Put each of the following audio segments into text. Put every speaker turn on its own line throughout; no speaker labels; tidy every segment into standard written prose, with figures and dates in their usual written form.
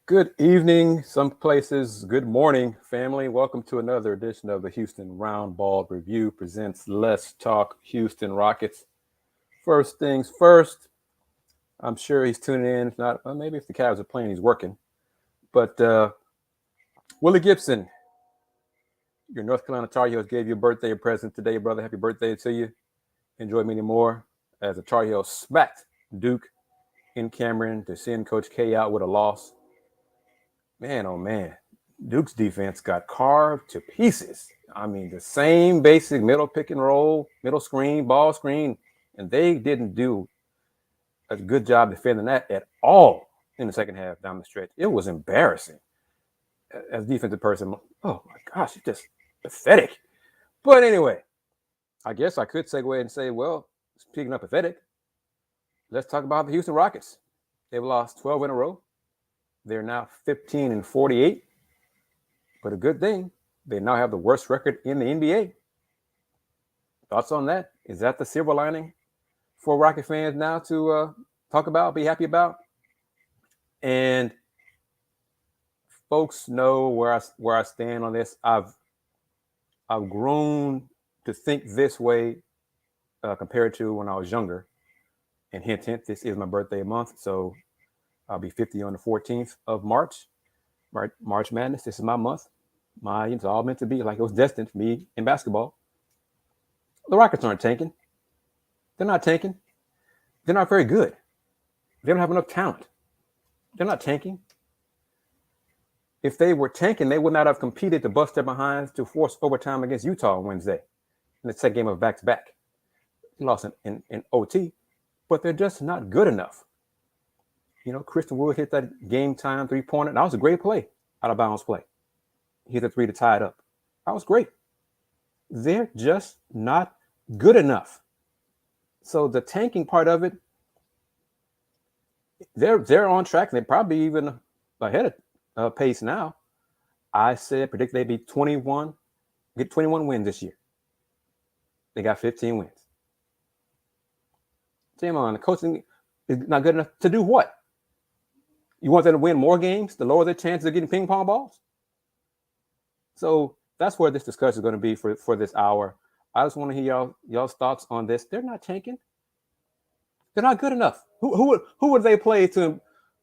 Good evening, some places. Good morning, family. Welcome to another edition of the Houston Roundball Review presents Let's Talk Houston Rockets. First things first, I'm sure he's tuning in. If not, well, maybe if the Cavs are playing, he's working. But Willie Gibson, your North Carolina Tar Heels gave you a birthday present today, brother. Happy birthday to you. Enjoy many more as the Tar Heels smacked Duke in Cameron to send Coach K out with a loss. Man, oh man, Duke's defense got carved to pieces. I mean, the same basic middle pick and roll, middle screen, ball screen, and they didn't do a good job defending that at all in the second half down the stretch. It was embarrassing. As a defensive person, oh my gosh, it's just pathetic. But anyway, I guess I could segue and say, well, speaking of pathetic, let's talk about the Houston Rockets. They've lost 12 in a row. They're now 15-48. But a good thing, they now have the worst record in the NBA. Thoughts on that? Is that the silver lining for Rocket fans now to talk about, be happy about? And folks know where I stand on this. I've grown to think this way compared to when I was younger. And hint, hint, this is my birthday month, so I'll be 50 on the 14th of March. March Madness. This is my month. It's all meant to be like it was destined for me in basketball. The Rockets aren't tanking. They're not tanking. They're not very good. They don't have enough talent. They're not tanking. If they were tanking, they would not have competed to bust their behinds to force overtime against Utah on Wednesday in the second game of back-to-back. They lost in OT, but they're just not good enough. You know, Christian Wood hit that game-time three-pointer. That was a great play, out-of-bounds play. He hit the three to tie it up. That was great. They're just not good enough. So the tanking part of it, they're on track. They're probably even ahead of pace now. I predict they'd be 21, get 21 wins this year. They got 15 wins. Jae'Sean, the coaching is not good enough to do what? You want them to win more games to lower their chances of getting ping pong balls? So that's where this discussion is going to be for this hour. I just want to hear y'all's thoughts on this. They're not tanking. They're not good enough. Who would they play to?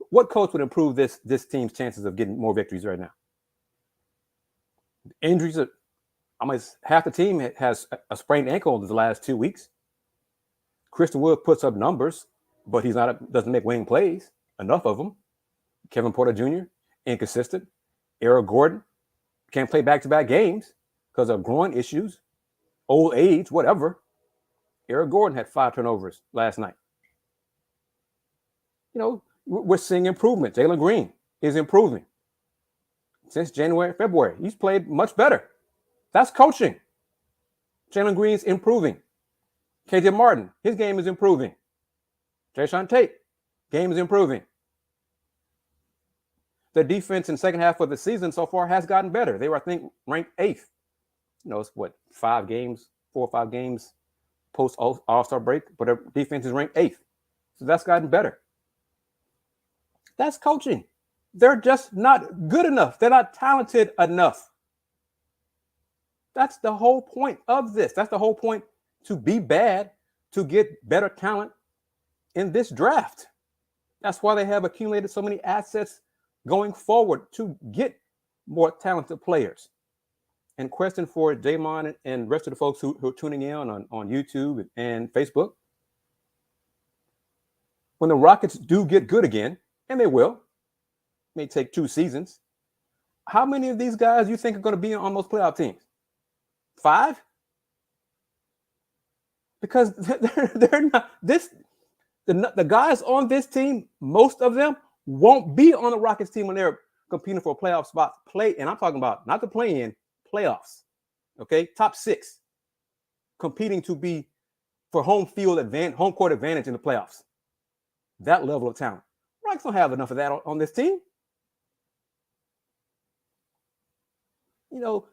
What coach would improve this team's chances of getting more victories right now? Injuries are almost half the team has a sprained ankle in the last 2 weeks. Christian Wood puts up numbers, but doesn't make winning plays. Enough of them. Kevin Porter Jr., inconsistent. Eric Gordon can't play back-to-back games because of groin issues, old age, whatever. Eric Gordon had 5 turnovers last night. You know, we're seeing improvement. Jalen Green is improving. Since January, February, he's played much better. That's coaching. Jalen Green's improving. KJ Martin, his game is improving. Jae'Sean Tate, game is improving. The defense in the second half of the season so far has gotten better. They were, I think, ranked 8th. You know, it's 4 or 5 games post All-Star break, but their defense is ranked 8th. So that's gotten better. That's coaching. They're just not good enough. They're not talented enough. That's the whole point of this. That's the whole point to be bad, to get better talent in this draft. That's why they have accumulated so many assets going forward to get more talented players. And question for Jae'Sean and the rest of the folks who are tuning in on YouTube and Facebook. When the Rockets do get good again, and they will, it may take 2 seasons, how many of these guys you think are going to be on those playoff teams? 5? Because they're not the guys on this team, most of them won't be on the Rockets team when they're competing for a playoff spot. And I'm talking about not the play-in, playoffs. Okay, top 6, competing to be for home court advantage in the playoffs. That level of talent. Rockets don't have enough of that on this team. You know,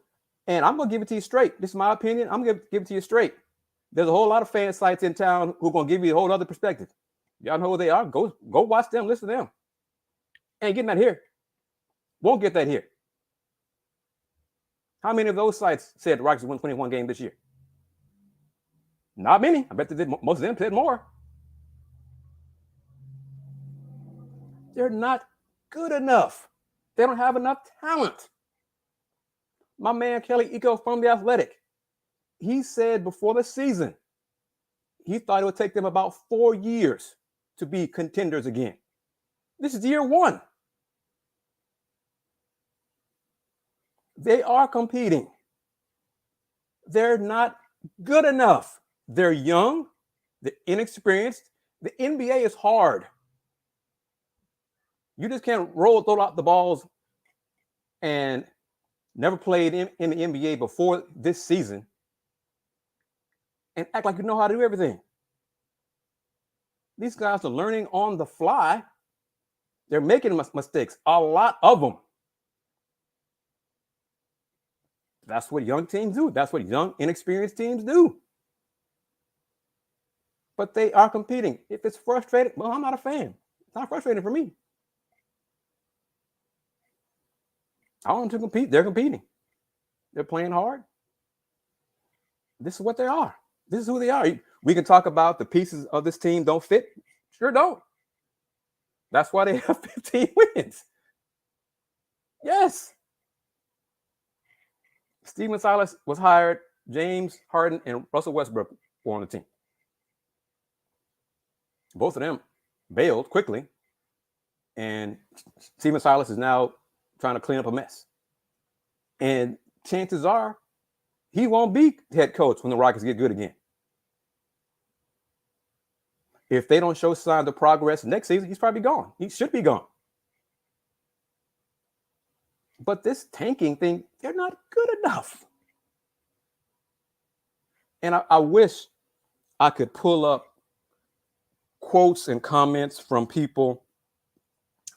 and I'm gonna give it to you straight. This is my opinion. I'm gonna give it to you straight. There's a whole lot of fan sites in town who are gonna give you a whole other perspective. Y'all know who they are. Go watch them, listen to them. Ain't getting that here. Won't get that here. How many of those sites said the Rockets win 21 games this year? Not many. I bet most of them said more. They're not good enough. They don't have enough talent. My man Kelly Eco from The Athletic, he said before the season, he thought it would take them about 4 years to be contenders again. This is year one. They are competing. They're not good enough. They're young. They're inexperienced. The NBA is hard. You just can't throw out the balls and never played in the NBA before this season and act like you know how to do everything. These guys are learning on the fly. They're making mistakes, a lot of them. That's what young teams do. That's what young, inexperienced teams do. But they are competing. If it's frustrating, well, I'm not a fan. It's not frustrating for me. I want them to compete. They're competing. They're playing hard. This is what they are. This is who they are. We can talk about the pieces of this team don't fit. Sure don't. That's why they have 15 wins. Yes. Stephen Silas was hired. James Harden and Russell Westbrook were on the team. Both of them bailed quickly. And Stephen Silas is now trying to clean up a mess. And chances are he won't be head coach when the Rockets get good again. If they don't show signs of progress next season, he's probably gone. He should be gone. But this tanking thing, they're not good enough. And I wish I could pull up quotes and comments from people,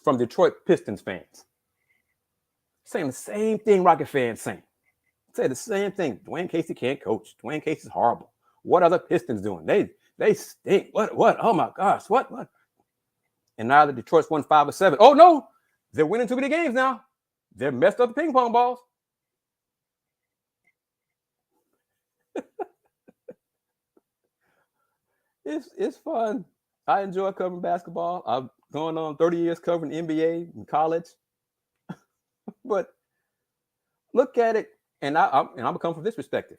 from Detroit Pistons fans, saying the same thing Rocket fans saying. Say the same thing. Dwayne Casey can't coach. Dwayne Casey's horrible. What are the Pistons doing? They stink. What? Oh my gosh. What? And now the Detroit's won 5 or 7. Oh no, they're winning too many games now. They're messed up the ping pong balls. It's fun. I enjoy covering basketball. I've gone on 30 years covering NBA and college. But look at it, and I'm gonna come from this perspective.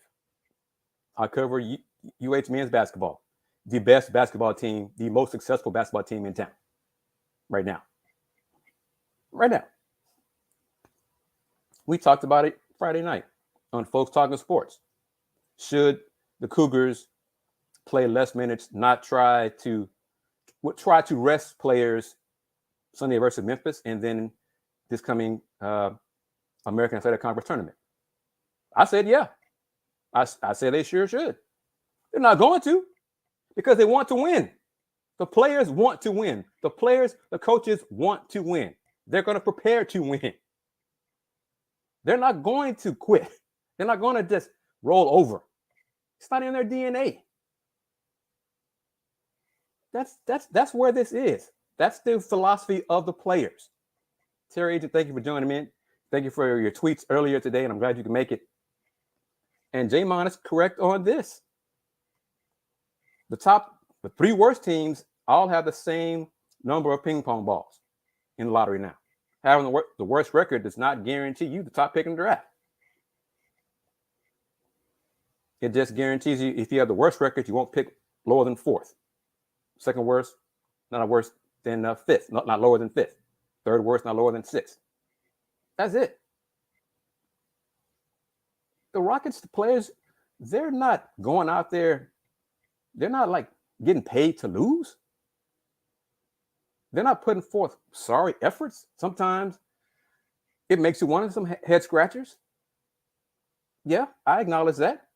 I cover UH men's basketball, the best basketball team, the most successful basketball team in town right now. Right now. We talked about it Friday night on Folks Talking Sports. Should the Cougars play less minutes, not try to rest players Sunday versus Memphis, and then this coming American Athletic Conference tournament? I said, yeah. I said they sure should. They're not going to, because they want to win. The players want to win. The coaches want to win. They're going to prepare to win. They're not going to quit. They're not going to just roll over. It's not in their DNA. That's where this is. That's the philosophy of the players. Terry Agent, thank you for joining me. Thank you for your tweets earlier today, and I'm glad you can make it. And Jae'Sean is correct on this. The 3 worst teams all have the same number of ping pong balls in the lottery now. Having the worst record does not guarantee you the top pick in the draft. It just guarantees you, if you have the worst record, you won't pick lower than 4th. Second worst, not worse than 5th, not lower than 5th. Third worst, not lower than 6th. That's it. The Rockets, the players, they're not going out there. They're not like getting paid to lose. They're not putting forth sorry efforts. Sometimes it makes you want some head scratchers. Yeah, I acknowledge that.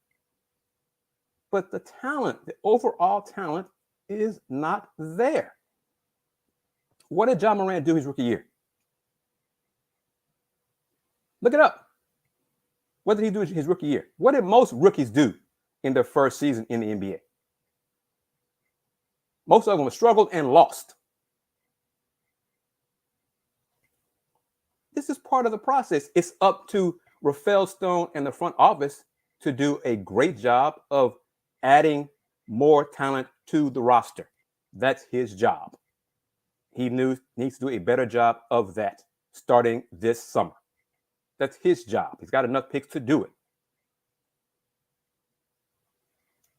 But the talent, the overall talent, is not there. What did Ja Morant do his rookie year? Look it up. What did he do his rookie year? What did most rookies do in their first season in the NBA? Most of them struggled and lost. This is part of the process. It's up to Rafael Stone and the front office to do a great job of adding more talent to the roster. That's his job. He needs to do a better job of that starting this summer. That's his job. He's got enough picks to do it.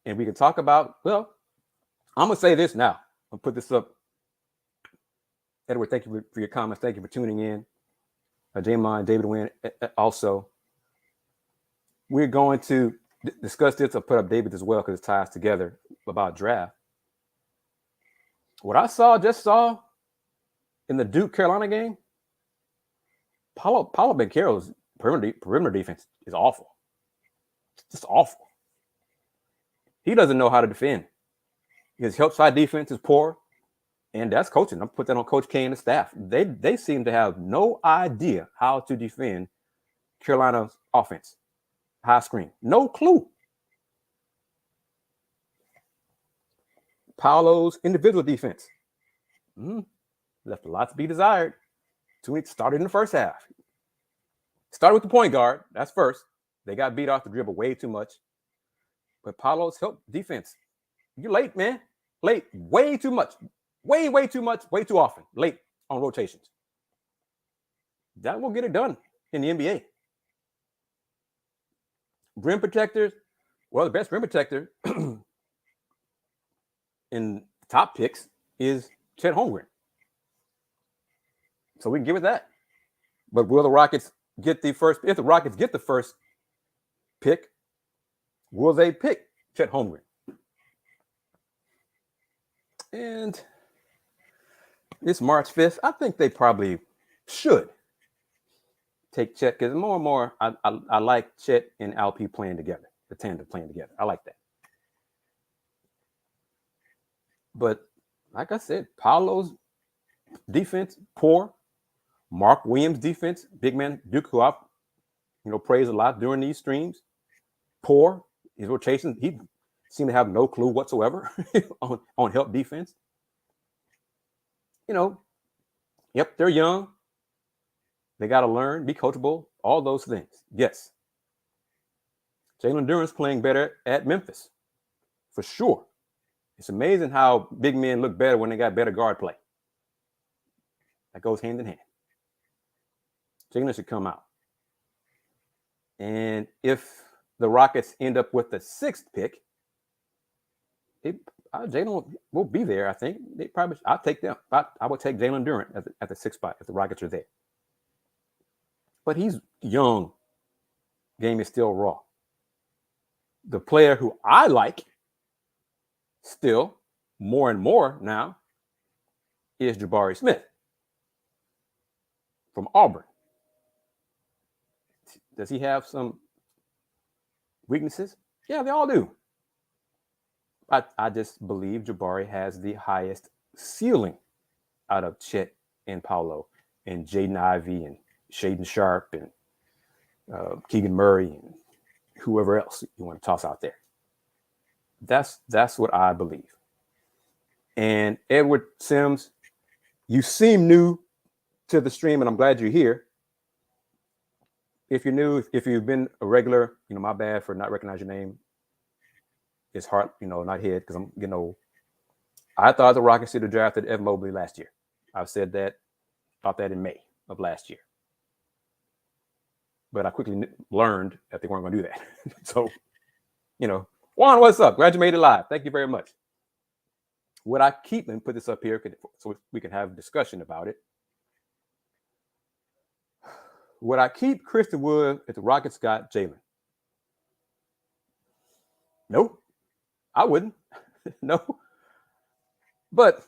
And we can talk about, well, I'm going to say this now. I'll put this up. Edward, thank you for your comments. Thank you for tuning in. Jae'Sean, David Wynn also. We're going to discuss this. I'll put up David as well because it ties together about draft. What I just saw in the Duke Carolina game, Paulo Banchero's perimeter defense is awful. It's just awful. He doesn't know how to defend. His help side defense is poor, and that's coaching. I'm put that on Coach K and the staff. They seem to have no idea how to defend Carolina's offense. High screen. No clue. Paulo's individual defense left a lot to be desired. Started in the first half. Started with the point guard. That's first. They got beat off the dribble way too much. But Paulo's help defense. You're late, man. Late. Way too much. Way too much. Way too often. Late on rotations. That will get it done in the NBA. Rim protectors. Well, the best rim protector in top picks is Chet Holmgren. So we can give it that. But will the Rockets get the first? If the Rockets get the first pick, will they pick Chet Holmgren? And it's March 5th. I think they probably should take Chet because more and more I like Chet and Alp playing together, the tandem playing together. I like that. But like I said, Paulo's defense, poor. Mark Williams' defense, big man, Duke, who I've praised a lot during these streams, poor. His rotations, he seemed to have no clue whatsoever on help defense. Yep, they're young. They got to learn, be coachable, all those things. Yes. Jalen Duren's playing better at Memphis, for sure. It's amazing how big men look better when they got better guard play. That goes hand in hand. Jalen should come out. And if the Rockets end up with the 6th pick, Jalen will be there, I think. I'll take them. I would take Jalen Duren at the 6th spot if the Rockets are there. But he's young. Game is still raw. The player who I like still more and more now is Jabari Smith from Auburn. Does he have some weaknesses? Yeah, they all do. I just believe Jabari has the highest ceiling out of Chet and Paulo and Jaden Ivey and Shaedon Sharpe and Keegan Murray and whoever else you want to toss out there. That's what I believe. And Edward Sims, you seem new to the stream, and I'm glad you're here. If you're new, if you've been a regular, my bad for not recognizing your name. It's hard, not here because I'm getting old. I thought the Rockets should have drafted Evan Mobley last year. I've said that, thought that in May of last year. But I quickly learned that they weren't going to do that. So, Juan, what's up? Glad you made it live. Thank you very much. What I keep, and put this up here so we can have a discussion about it. Would I keep Christian Wood if the Rockets got Jalen? No, I wouldn't. No. But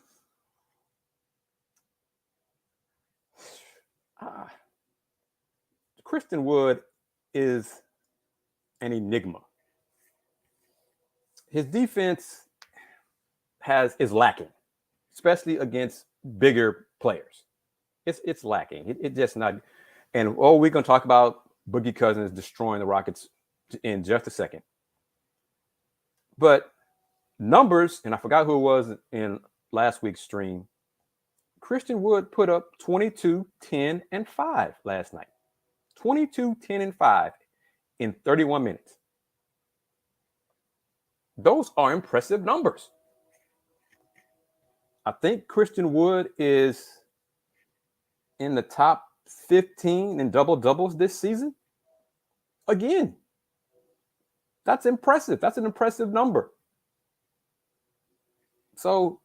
Christian Wood is an enigma. His defense is lacking, especially against bigger players. It's lacking. It's just not. And we're going to talk about Boogie Cousins destroying the Rockets in just a second. But numbers, and I forgot who it was in last week's stream, Christian Wood put up 22, 10, and 5 last night. 22, 10, and 5 in 31 minutes. Those are impressive numbers. I think Christian Wood is in the top 15 in double doubles this season. Again, that's impressive. That's an impressive number. So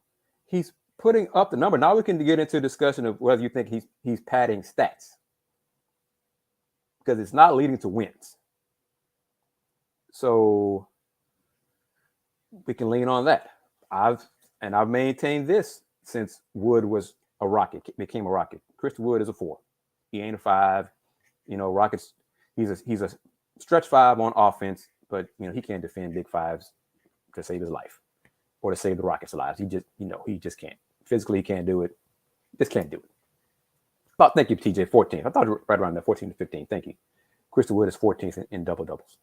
he's putting up the number. Now we can get into a discussion of whether you think he's padding stats, because it's not leading to wins. So we can lean on that. I've maintained this since Wood was a Rocket, became a Rocket. Christian Wood is a 4. He ain't a 5. Rockets. He's a stretch 5 on offense, but he can't defend big 5s to save his life or to save the Rockets' lives. He just can't. Physically, he can't do it. Just can't do it. Thank you, TJ. 14. I thought right around there, 14 to 15. Thank you. Christian Wood is 14th in double doubles.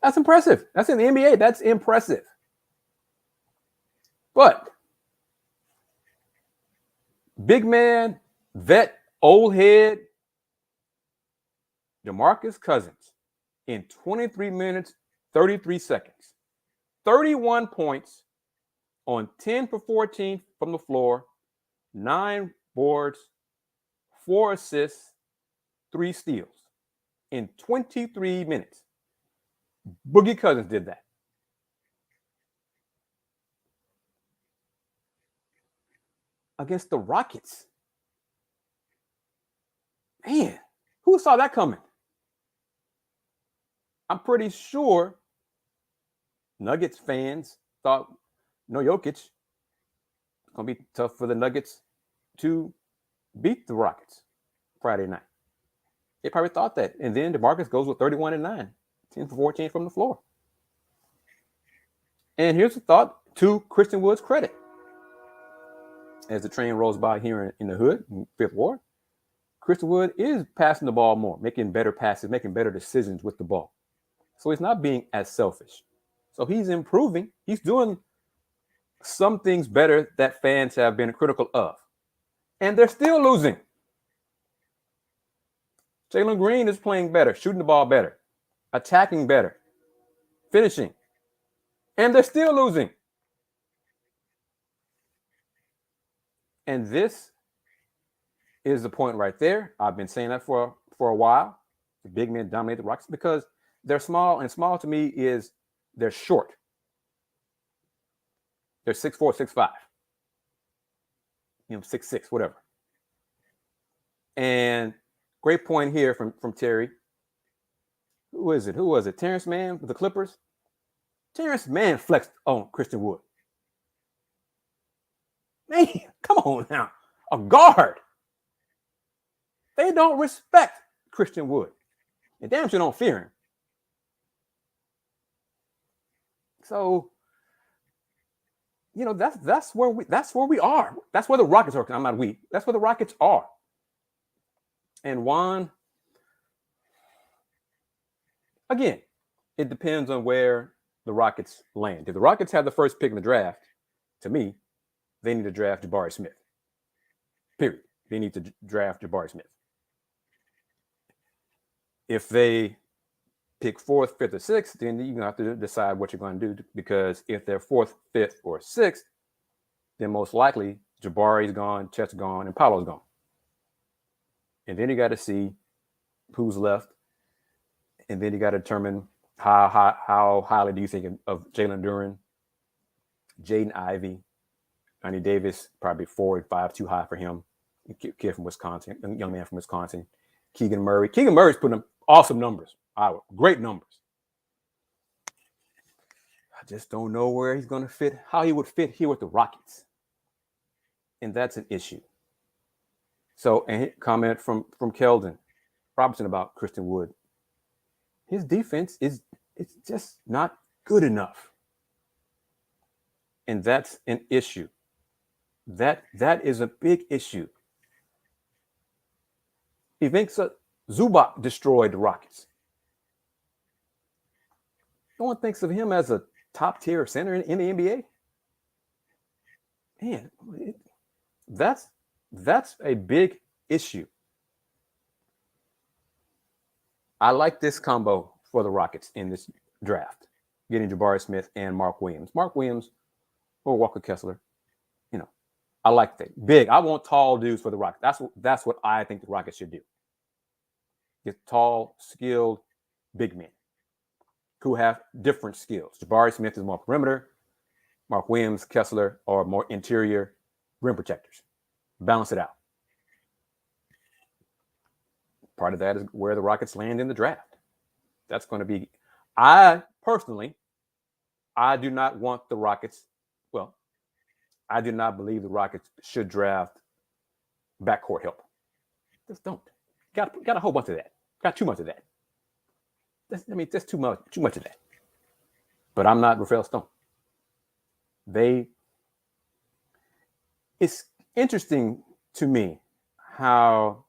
That's impressive. That's in the NBA. That's impressive. But big man, vet, old head, DeMarcus Cousins in 23 minutes, 33 seconds, 31 points on 10 for 14 from the floor, 9 boards, 4 assists, 3 steals in 23 minutes. Boogie Cousins did that. Against the Rockets. Man, who saw that coming? I'm pretty sure Nuggets fans thought, no Jokic, it's going to be tough for the Nuggets to beat the Rockets Friday night. They probably thought that. And then DeMarcus goes with 31 and 9, 10 for 14 from the floor. And here's the thought to Christian Wood's credit. As the train rolls by here in the hood, in Fifth Ward, Christian Wood is passing the ball more, making better passes, making better decisions with the ball. So he's not being as selfish. So he's improving. He's doing some things better that fans have been critical of. And they're still losing. Jalen Green is playing better, shooting the ball better, attacking better, finishing. And they're still losing. And this is the point right there. I've been saying that for a while. The big men dominate the Rockets because they're small, and small to me is they're short. They're 6'4", 6'5", 6'6", whatever. And great point here from Terry. Who was it? Terrence Mann with the Clippers? Terrence Mann flexed on Christian Wood. Man, come on now. A guard. They don't respect Christian Wood. And damn sure don't fear him. So, that's where we are. That's where the Rockets are. I'm not we. That's where the Rockets are. And Juan, again, it depends on where the Rockets land. If the Rockets have the first pick in the draft, to me, they need to draft Jabari Smith. Period. They need to draft Jabari Smith. If they pick 4th, 5th, or 6th, then you're going to have to decide what you're going to do, because if they're 4th, 5th, or 6th, then most likely Jabari's gone, Chet's gone, and Paolo's gone. And then you got to see who's left. And then you got to determine how highly do you think of Jalen Duren, Jaden Ivey, Ernie Davis, probably 4 and 5, too high for him. Kid from Wisconsin, young man from Wisconsin. Keegan Murray. Keegan Murray's putting up awesome numbers. Great numbers. I just don't know where he's going to fit, how he would fit here with the Rockets. And that's an issue. So, and comment from Keldon Robinson about Christian Wood. His defense it's just not good enough. And that's an issue. That is a big issue. Ivica Zubac destroyed the Rockets. No one thinks of him as a top-tier center in the NBA. Man, that's That's a big issue. I like this combo for the Rockets in this draft, getting Jabari Smith and Mark Williams. Mark Williams or Walker Kessler, you know, I like that. Big. I want tall dudes for the Rockets. That's what I think the Rockets should do. Get tall, skilled, big men who have different skills. Jabari Smith is more perimeter. Mark Williams, Kessler are more interior rim protectors. Balance it out. Part of that is where the Rockets land in the draft. That's going to be. I personally, I do not want the Rockets. Well, I do not believe the Rockets should draft backcourt help. Just don't. Got a whole bunch of that. Got too much of that. That's too much of that. But I'm not Rafael Stone. It's interesting to me how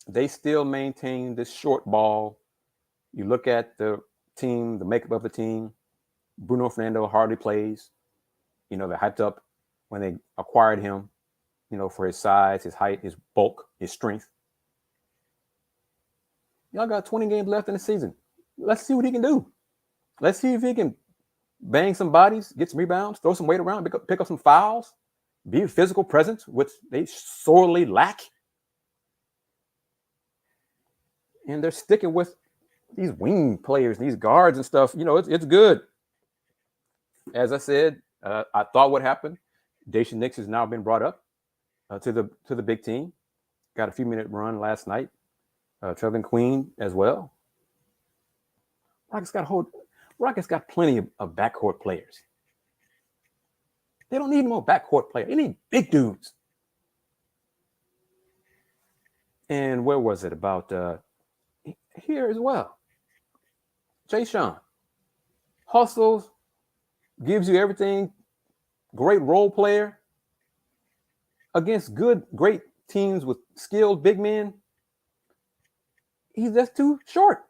they still maintain this short ball. You look at the team, the makeup of the team. Bruno Fernando hardly plays. They hyped up when they acquired him, for his size, his height, his bulk, his strength. Y'all got 20 games left in the season. Let's see what he can do. Let's see if he can bang some bodies, get some rebounds, throw some weight around, pick up some fouls, be a physical presence, which they sorely lack. And they're sticking with these wing players, these guards and stuff. It's good. As I said, I thought what happened. Jae'Sean Nix has now been brought up to the big team. Got a few minute run last night. Trevin Queen as well. Rockets got plenty of backcourt players. They don't need more backcourt players. They need big dudes. And where was it? About here as well. Jae'Sean hustles, gives you everything. Great role player against great teams with skilled big men. He's just too short.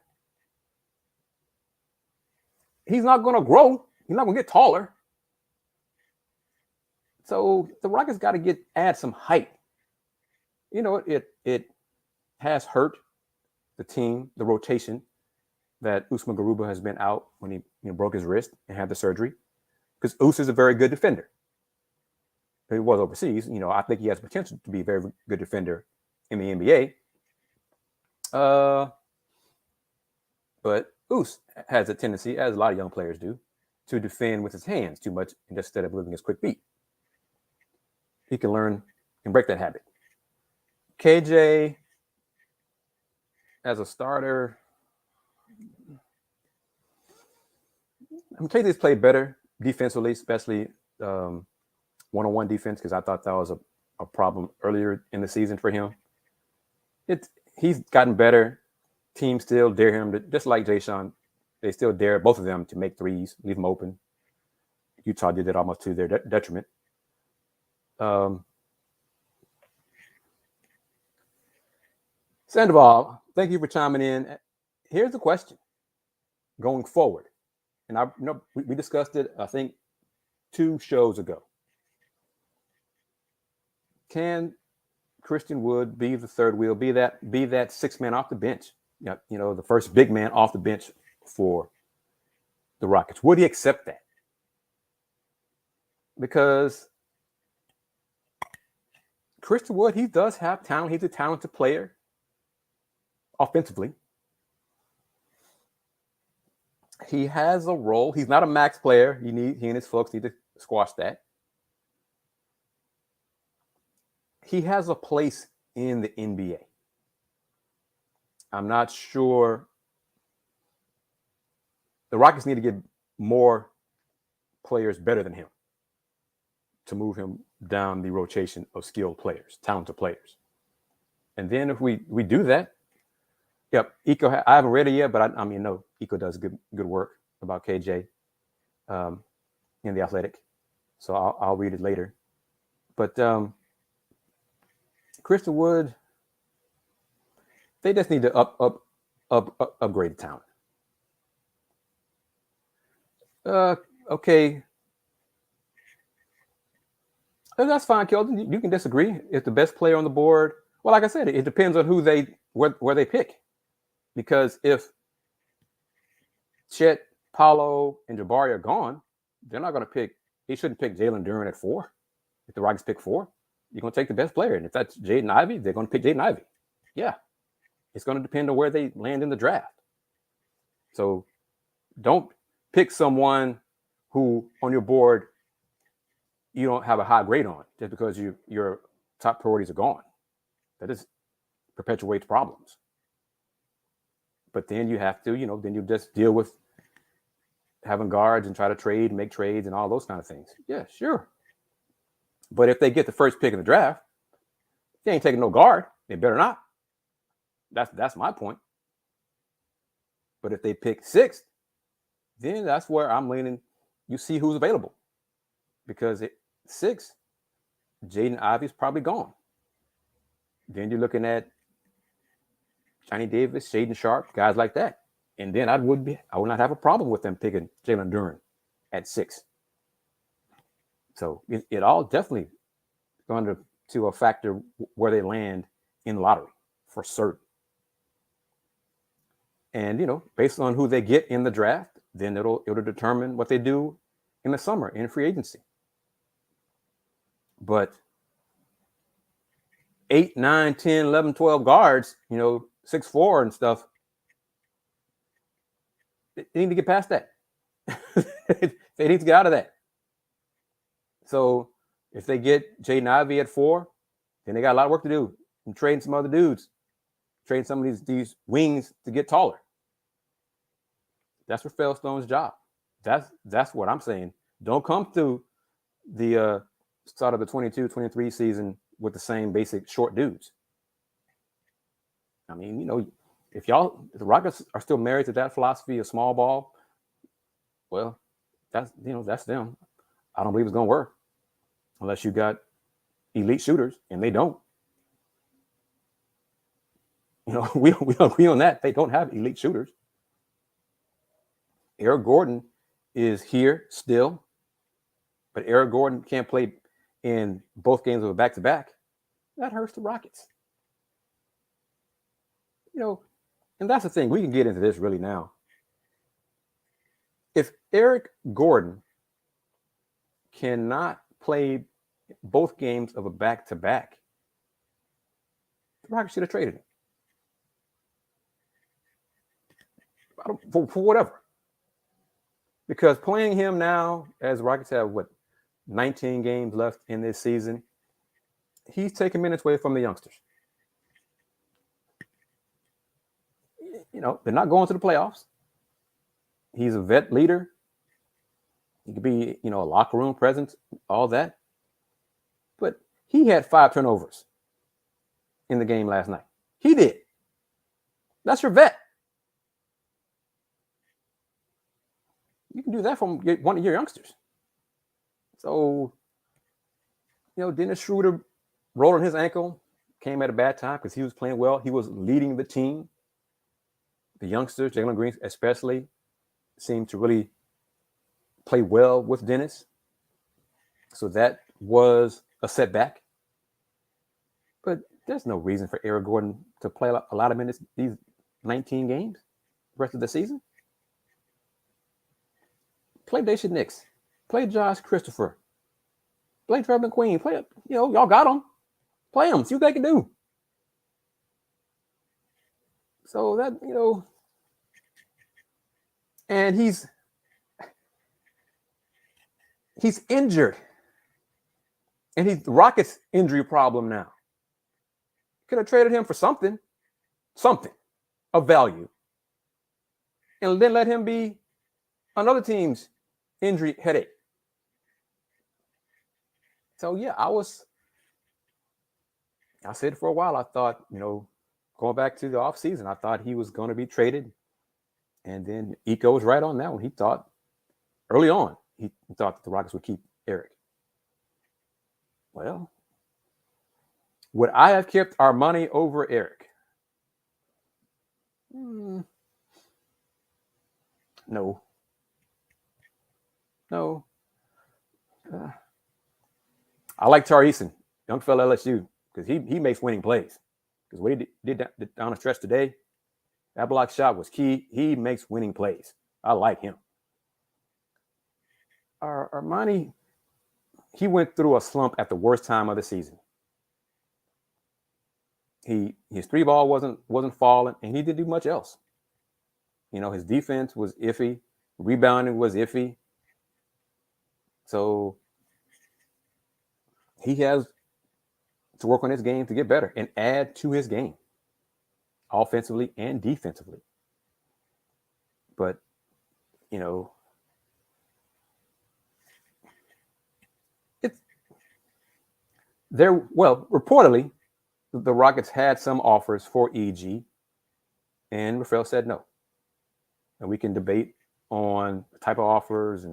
He's not going to grow. He's not going to get taller. So the Rockets got to add some height. It has hurt the team, the rotation, that Usman Garuba has been out when he broke his wrist and had the surgery. Because Us is a very good defender. He was overseas. I think he has potential to be a very good defender in the NBA. But Us has a tendency, as a lot of young players do, to defend with his hands too much instead of living his quick beat. He can learn and break that habit. KJ, as a starter, KJ's played better defensively, especially one-on-one defense, because I thought that was a problem earlier in the season for him. He's gotten better. Teams still dare him, just like Jae'Sean. They still dare both of them to make threes, leave them open. Utah did that almost to their detriment. Sandoval, thank you for chiming in. Here's the question going forward. And we discussed it, I think, 2 shows ago. Can Christian Wood be the third wheel, be that sixth man off the bench? The first big man off the bench for the Rockets. Would he accept that? Because Christian Wood, he does have talent. He's a talented player offensively. He has a role. He's not a max player. He and his folks need to squash that. He has a place in the NBA. I'm not sure. The Rockets need to get more players better than him to move him down the rotation of skilled players, talented players. And then if we do that, Iko, I haven't read it yet, but Iko does good work about KJ in The Athletic. So I'll read it later. But Christian Wood, they just need to upgrade the talent. Okay. And that's fine, Kelton. You can disagree. If the best player on the board, well, like I said, it depends on where they pick. Because if Chet, Paolo, and Jabari are gone, they're not going to pick. He shouldn't pick Jalen Duren at 4. If the Rockets pick 4, you're going to take the best player. And if that's Jaden Ivey, they're going to pick Jaden Ivey. Yeah. It's going to depend on where they land in the draft. So don't pick someone who on your board you don't have a high grade on just because your top priorities are gone. That just perpetuates problems. But then you have to, then you just deal with having guards and try to trade, make trades, and all those kind of things. Yeah, sure. But if they get the first pick in the draft, they ain't taking no guard. They better not. That's my point. But if they pick 6th, then that's where I'm leaning. You see who's available. Because at 6, Jaden Ivey's probably gone. Then you're looking at Johnny Davis, Shaedon Sharpe, guys like that. And then I would not have a problem with them picking Jalen Duren at 6. So it all definitely going to a factor where they land in the lottery for certain. And based on who they get in the draft, then it'll determine what they do in the summer in free agency. But 8, 9, 10, 11, 12 guards, 6'4" and stuff, they need to get past that. They need to get out of that. So if they get Jaden Ivey at 4, then they got a lot of work to do and trade some other dudes, trade some of these wings to get taller. That's Rafael Stone's job. That's what I'm saying. Don't come through the start of the 22-23 season with the same basic short dudes. I mean, if the Rockets are still married to that philosophy of small ball, well, that's them. I don't believe it's going to work unless you got elite shooters, and they don't. We agree on that. They don't have elite shooters. Eric Gordon is here still, but Eric Gordon can't play in both games of a back-to-back. That hurts the Rockets. And that's the thing. We can get into this really now. If Eric Gordon cannot play both games of a back-to-back, the Rockets should have traded him. For whatever. Because playing him now, as Rockets have, 19 games left in this season, he's taking minutes away from the youngsters. They're not going to the playoffs. He's a vet leader. He could be, a locker room presence, all that. But he had 5 turnovers in the game last night. He did. That's your vet. You can do that from one of your youngsters. So, Dennis Schroeder rolling his ankle came at a bad time because he was playing well. He was leading the team. The youngsters, Jalen Green especially, seemed to really play well with Dennis. So that was a setback. But there's no reason for Eric Gordon to play a lot of minutes these 19 games the rest of the season. Play Daisha Nix. Play Josh Christopher. Play Trevor Queen. Play, y'all got them. Play them. See what they can do. So that, and he's injured. And he's the Rockets' injury problem now. Could have traded him for something of value. And then let him be another team's injury headache. So, yeah, I said it for a while. I thought, going back to the offseason, I thought he was going to be traded. And then Eco was right on that one. He thought early on, he thought that the Rockets would keep Eric. Well, would I have kept our money over Eric? No. I like Jae'Sean, young fella LSU, because he makes winning plays. Because what he did down the stretch today, that block shot was key. He makes winning plays. I like him. Armani, he went through a slump at the worst time of the season. His three ball wasn't falling, and he didn't do much else. His defense was iffy, rebounding was iffy. So he has to work on his game to get better and add to his game, offensively and defensively. But reportedly, the Rockets had some offers for EG, and Rafael said no. And we can debate on the type of offers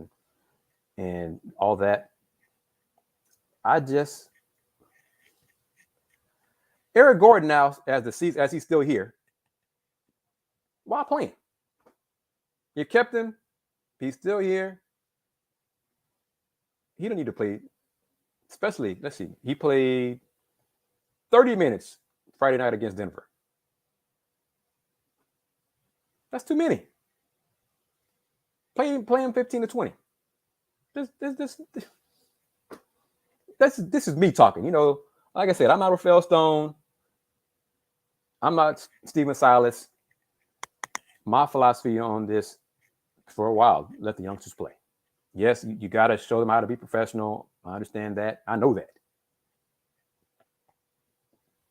and all that. Eric Gordon now, as he's still here, why playing? You kept him. He's still here. He don't need to play. Especially, let's see, he played 30 minutes Friday night against Denver. That's too many. Play him 15 to 20. This is me talking. Like I said, I'm not Rafael Stone. I'm not Stephen Silas. My philosophy on this for a while, let the youngsters play. Yes, you got to show them how to be professional. I understand that. I know that.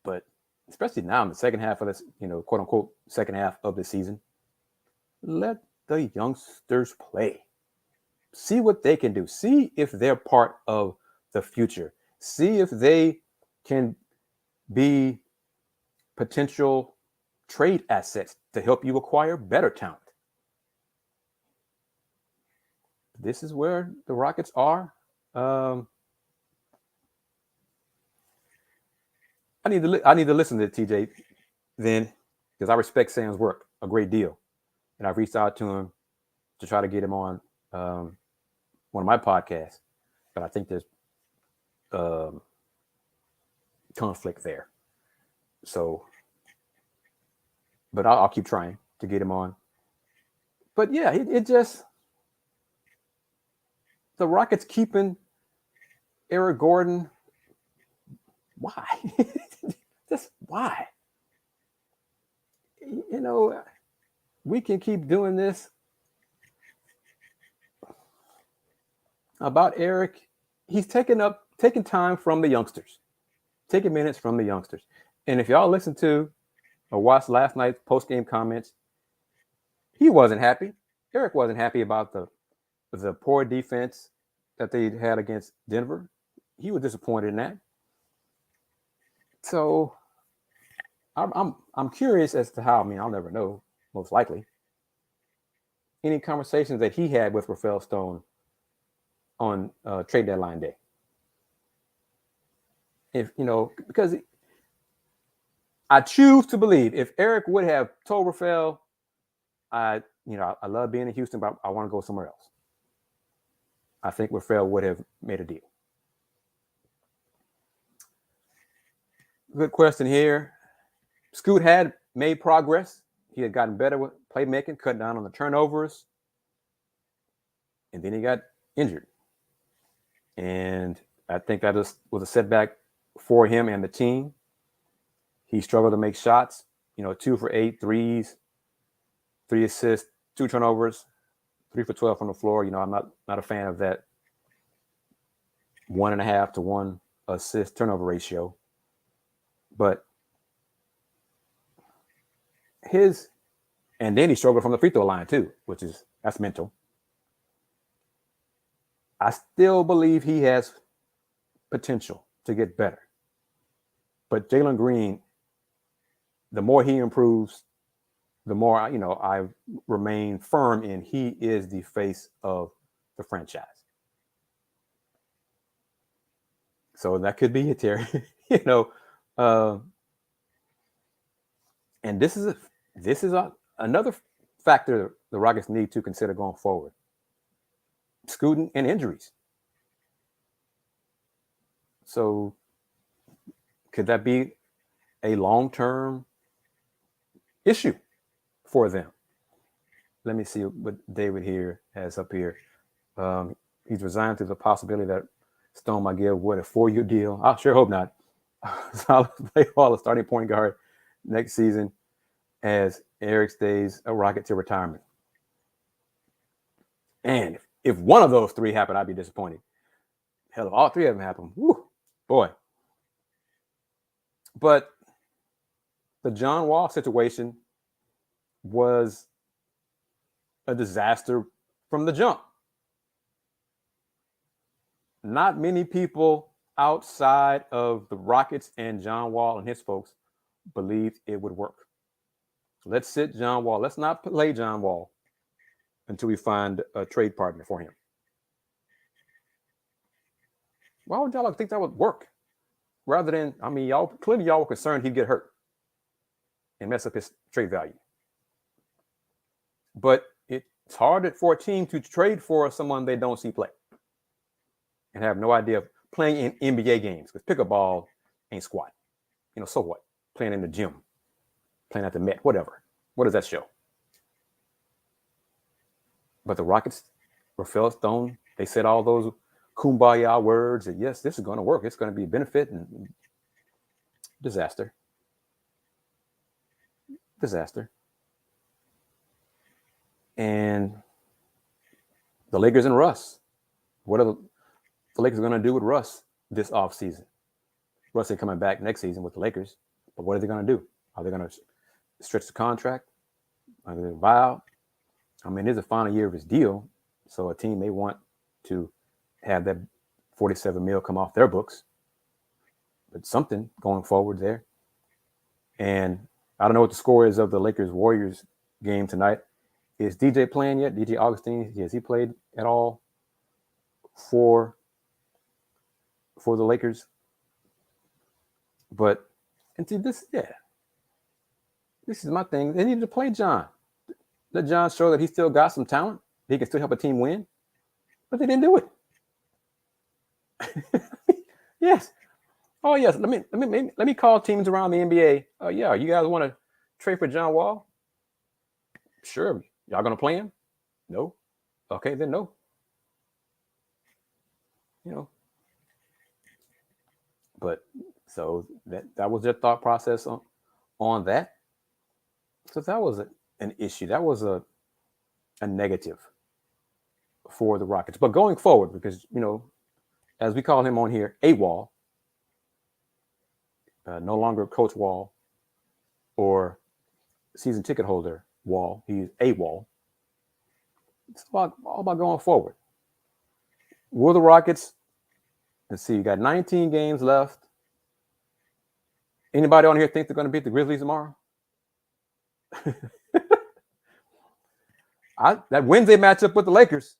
But especially now in the second half of this, quote unquote, second half of the season, let the youngsters play. See what they can do. See if they're part of the future. See if they can be potential trade assets to help you acquire better talent. This is where the Rockets are. I need to listen to TJ then, because I respect Sam's work a great deal, and I've reached out to him to try to get him on one of my podcasts, but I think there's conflict there. So, but I'll keep trying to get him on. But yeah, it just, the Rockets keeping Eric Gordon. Why? Just why? We can keep doing this about Eric. He's taking time from the youngsters, taking minutes from the youngsters. And if y'all listen to or watched last night's post-game comments, he wasn't happy. Eric wasn't happy about the poor defense that they had against Denver. He was disappointed in that. So I'm curious as to how. I mean, I'll never know, most likely. Any conversations that he had with Rafael Stone on trade deadline day. If because I choose to believe if Eric would have told Rafael, I love being in Houston, but I want to go somewhere else, I think Rafael would have made a deal. Good question here. Scoot had made progress. He had gotten better with playmaking, cutting down on the turnovers, and then he got injured. And I think that was a setback for him and the team. He struggled to make shots, 2 for 8 threes, 3 assists, 2 turnovers, 3 for 12 from the floor. I'm not a fan of that 1.5 to 1 assist turnover ratio. But and then he struggled from the free throw line too, that's mental. I still believe he has potential to get better. But Jalen Green, the more he improves, the more, I remain firm in he is the face of the franchise. So that could be it, Terry. And this is another factor the Rockets need to consider going forward. Scooting and injuries. So could that be a long-term issue for them? Let me see what David here has up here. He's resigned to the possibility that Stone might give a 4-year deal. I sure hope not. Solid play Hall, a starting point guard next season as Eric stays a Rocket to retirement. And if one of those three happened, I'd be disappointed. Hell, if all three of them happen, whoo, boy. But the John Wall situation was a disaster from the jump. Not many people outside of the Rockets and John Wall and his folks believed it would work. Let's sit John Wall. Let's not play John Wall until we find a trade partner for him. Why would y'all think that would work? Rather than, y'all were concerned he'd get hurt and mess up his trade value. But it's hard for a team to trade for someone they don't see play and have no idea of playing in NBA games, because pickup ball ain't squat. So what? Playing in the gym, playing at the Met, whatever. What does that show? But the Rockets were Phil Stone. They said all those kumbaya words that, yes, this is going to work. It's going to be a benefit, and disaster. And the Lakers and Russ. What are the Lakers going to do with Russ this offseason? Russ ain't coming back next season with the Lakers, but what are they going to do? Are they going to stretch the contract? Are they going to buy out? It's the final year of his deal, so a team may want to have that $47 million come off their books, but something going forward there. And I don't know what the score is of the Lakers-Warriors game tonight. Is DJ playing yet? DJ Augustine, has he played at all for the Lakers? But, and see, this is my thing. They need to play John. Let John show that he still got some talent. He can still help a team win. But they didn't do it. Yes. Oh, yes. Let me call teams around the NBA. Oh, yeah. You guys want to trade for John Wall? Sure. Y'all going to play him? No. Okay, then no. But so that was their thought process on that. So that was an issue. That was a negative for the Rockets. But going forward, because, as we call him on here, AWOL, no longer Coach Wall or season ticket holder Wall. He's AWOL. It's all about going forward. Will the Rockets, let's see, you got 19 games left. Anybody on here think they're going to beat the Grizzlies tomorrow? That Wednesday matchup with the Lakers.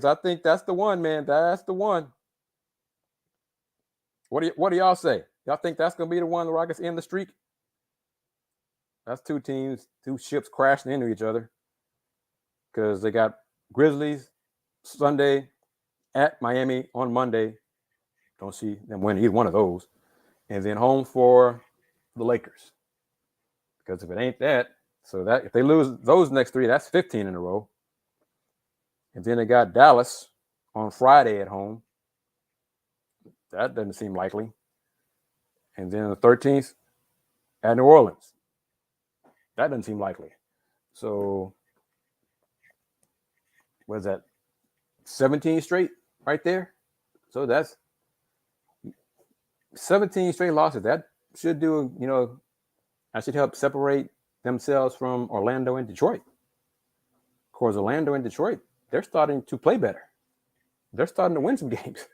I think that's the one, man. That's the one. What do y'all say? Y'all think that's going to be the one the Rockets end the streak? That's two teams, two ships crashing into each other, because they got Grizzlies Sunday at Miami on Monday. Don't see them winning either one of those. And then home for the Lakers. Because if it ain't that, so that if they lose those next three, that's 15 in a row. And then they got Dallas on Friday at home. That doesn't seem likely. And then the 13th at New Orleans. That doesn't seem likely. So what is that? 17 straight right there. So that's 17 straight losses. That should do, that should help separate themselves from Orlando and Detroit. Of course, Orlando and Detroit, they're starting to play better. They're starting to win some games,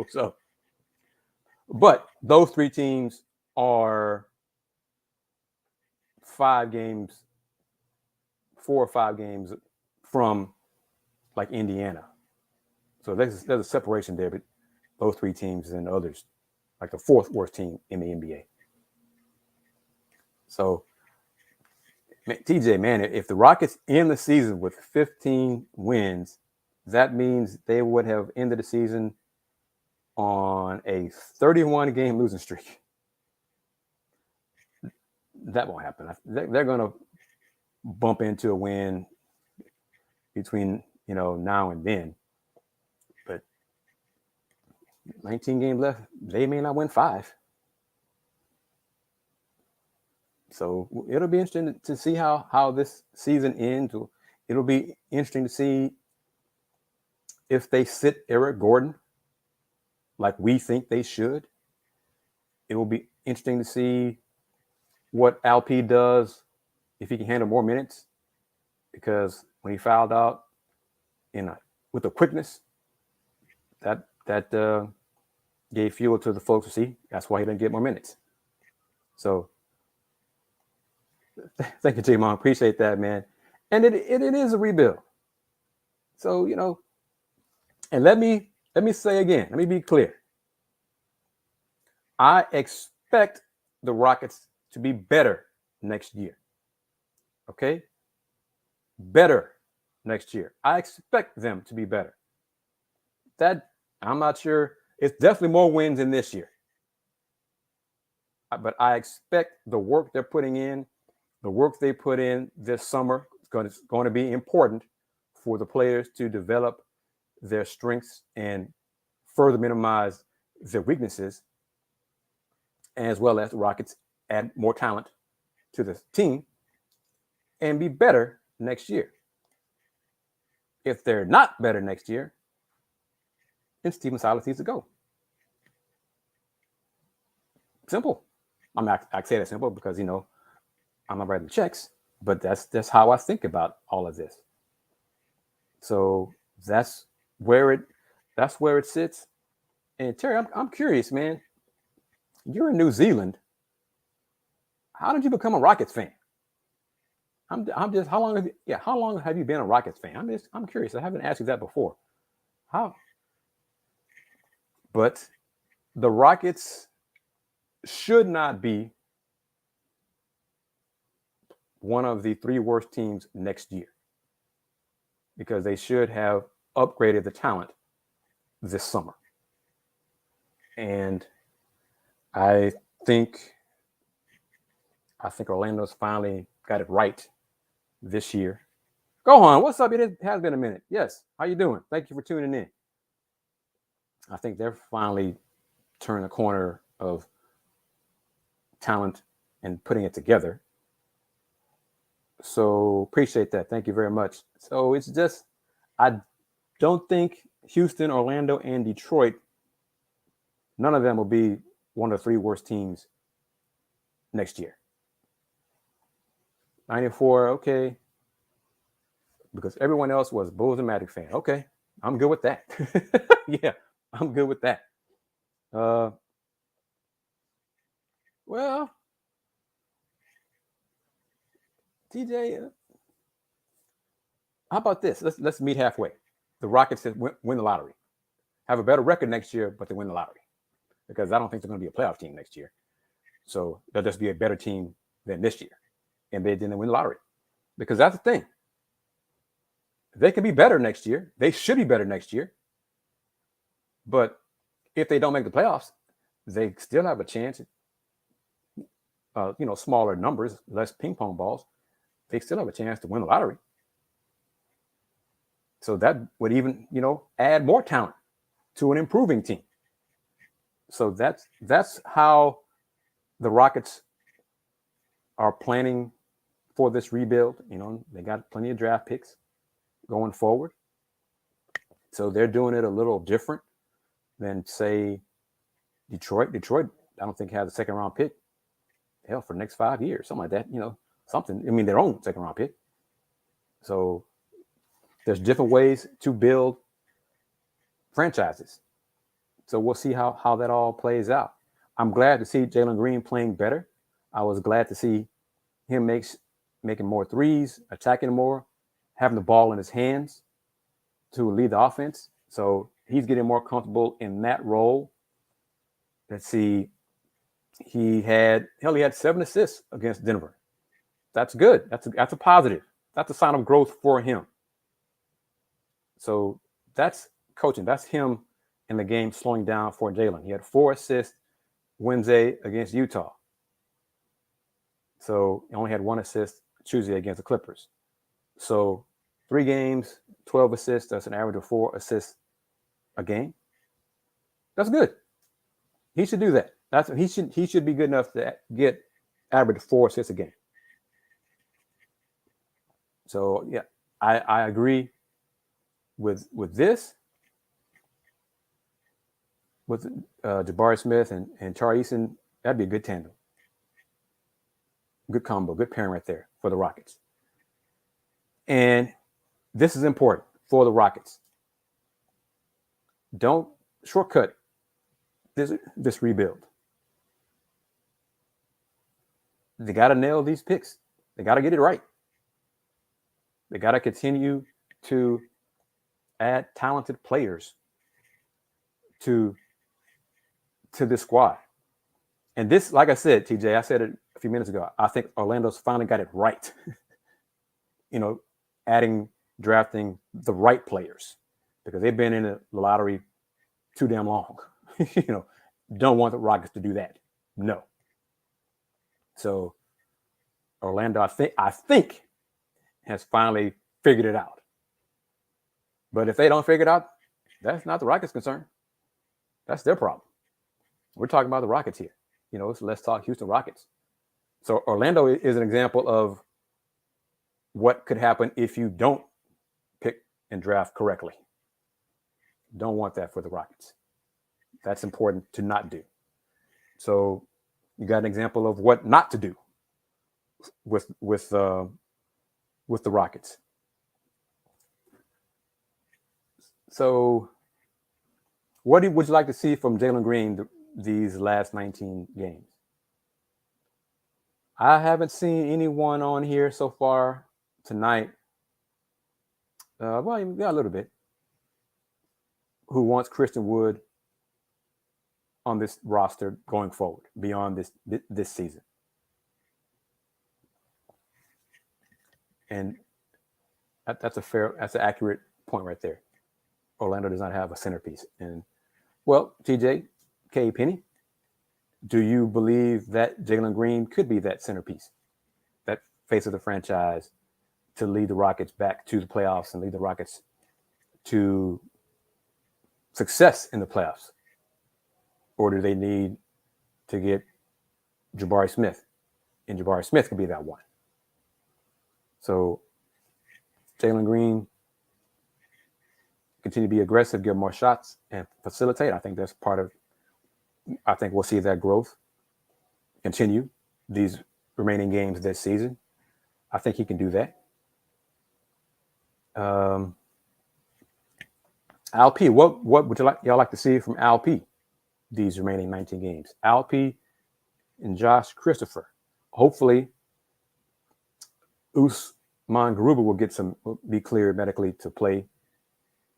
so. But those three teams are 4 or 5 games from like Indiana. So there's a separation there, but those three teams and others, like the 4th worst team in the NBA. So, TJ, man, if the Rockets end the season with 15 wins, that means they would have ended the season on a 31 game losing streak. That won't happen. They're going to bump into a win between now and then. But 19 games left, they may not win 5. So it'll be interesting to see how this season ends. It'll be interesting to see if they sit Eric Gordon like we think they should. It will be interesting to see what LP does if he can handle more minutes, because when he fouled out with the quickness, that gave fuel to the folks to see. That's why he didn't get more minutes. So thank you, Jae'Sean. Appreciate that, man. And it is a rebuild. So, and let me say again, let me be clear. I expect the Rockets to be better next year. Okay? Better next year. I expect them to be better. That, I'm not sure. It's definitely more wins than this year. But I expect the work they're putting in, the work they put in this summer is going to be important for the players to develop their strengths and further minimize their weaknesses, as well as the Rockets add more talent to the team and be better next year. If they're not better next year, then Stephen Silas needs to go. Simple. I mean, I say that simple because, I'm not writing checks, but that's how I think about all of this. So that's where it sits. And Terry, I'm curious, man. You're in New Zealand. How did you become a Rockets fan? I'm just how long have you been a Rockets fan? I'm curious. I haven't asked you that before. How? But the Rockets should not be one of the 3 worst teams next year, because they should have upgraded the talent this summer. And I think Orlando's finally got it right this year. Go on. What's up? It has been a minute. Yes. How you doing? Thank you for tuning in. I think they're finally turned the corner of talent and putting it together. So appreciate that. Thank you very much. So it's just, I don't think Houston, Orlando, and Detroit, none of them will be one of the 3 worst teams next year. 94, okay. Because everyone else was Bulls and Magic fan. Okay, I'm good with that. Yeah, I'm good with that. Well, TJ, how about this? Let's meet halfway. The Rockets win the lottery, have a better record next year, but they win the lottery, because I don't think they're going to be a playoff team next year. So they'll just be a better team than this year, and they didn't win the lottery, because that's the thing. They can be better next year. They should be better next year. But if they don't make the playoffs, they still have a chance. Smaller numbers, less ping pong balls. They still have a chance to win the lottery. So that would even, add more talent to an improving team. So that's how the Rockets are planning for this rebuild. They got plenty of draft picks going forward. So they're doing it a little different than, say, Detroit. Detroit, I don't think, has a second round pick, for the next 5 years, something like that, something. I mean, their own second round pick. So there's different ways to build franchises. So we'll see how that all plays out. I'm glad to see Jalen Green playing better. I was glad to see him making more threes, attacking more, having the ball in his hands to lead the offense. So he's getting more comfortable in that role. Let's see. He had 7 assists against Denver. That's good. That's a positive. That's a sign of growth for him. So That's coaching. That's him in the game slowing down for Jae'Sean. He had 4 assists Wednesday against Utah. So he only had 1 assist Tuesday against the Clippers. So 3 games, 12 assists. That's an average of 4 assists a game. That's good. He should do that. He should be good enough to get average 4 assists a game. So yeah, I agree with this. With Jabari Smith and Jae'Sean, that'd be a good tandem. Good combo, good pairing right there for the Rockets. And this is important for the Rockets. Don't shortcut this rebuild. They got to nail these picks. They got to get it right. They got to continue to add talented players to this squad. And this, like I said, TJ, I said it a few minutes ago, I think Orlando's finally got it right. Drafting the right players, because they've been in the lottery too damn long. Don't want the Rockets to do that. No. So Orlando, I think has finally figured it out. But if they don't figure it out, that's not the Rockets' concern. That's their problem. We're talking about the Rockets here. So let's talk Houston Rockets. So Orlando is an example of what could happen if you don't pick and draft correctly. Don't want that for the Rockets. That's important to not do. So you got an example of what not to do with the Rockets. So what would you like to see from Jalen Green these last 19 games? I haven't seen anyone on here so far tonight. Well, yeah, a little bit. Who wants Christian Wood on this roster going forward beyond this season? And that's an accurate point right there. Orlando does not have a centerpiece. And well, TJ, K. Penny, do you believe that Jalen Green could be that centerpiece, that face of the franchise, to lead the Rockets back to the playoffs and lead the Rockets to success in the playoffs? Or do they need to get Jabari Smith? And Jabari Smith could be that one. So Jalen Green, continue to be aggressive, get more shots, and facilitate. I think that's I think we'll see that growth continue these remaining games this season. I think he can do that. Al P, what would y'all like to see from Al P these remaining 19 games? Al P and Josh Christopher. Hopefully, Usman Garuba will be cleared medically to play,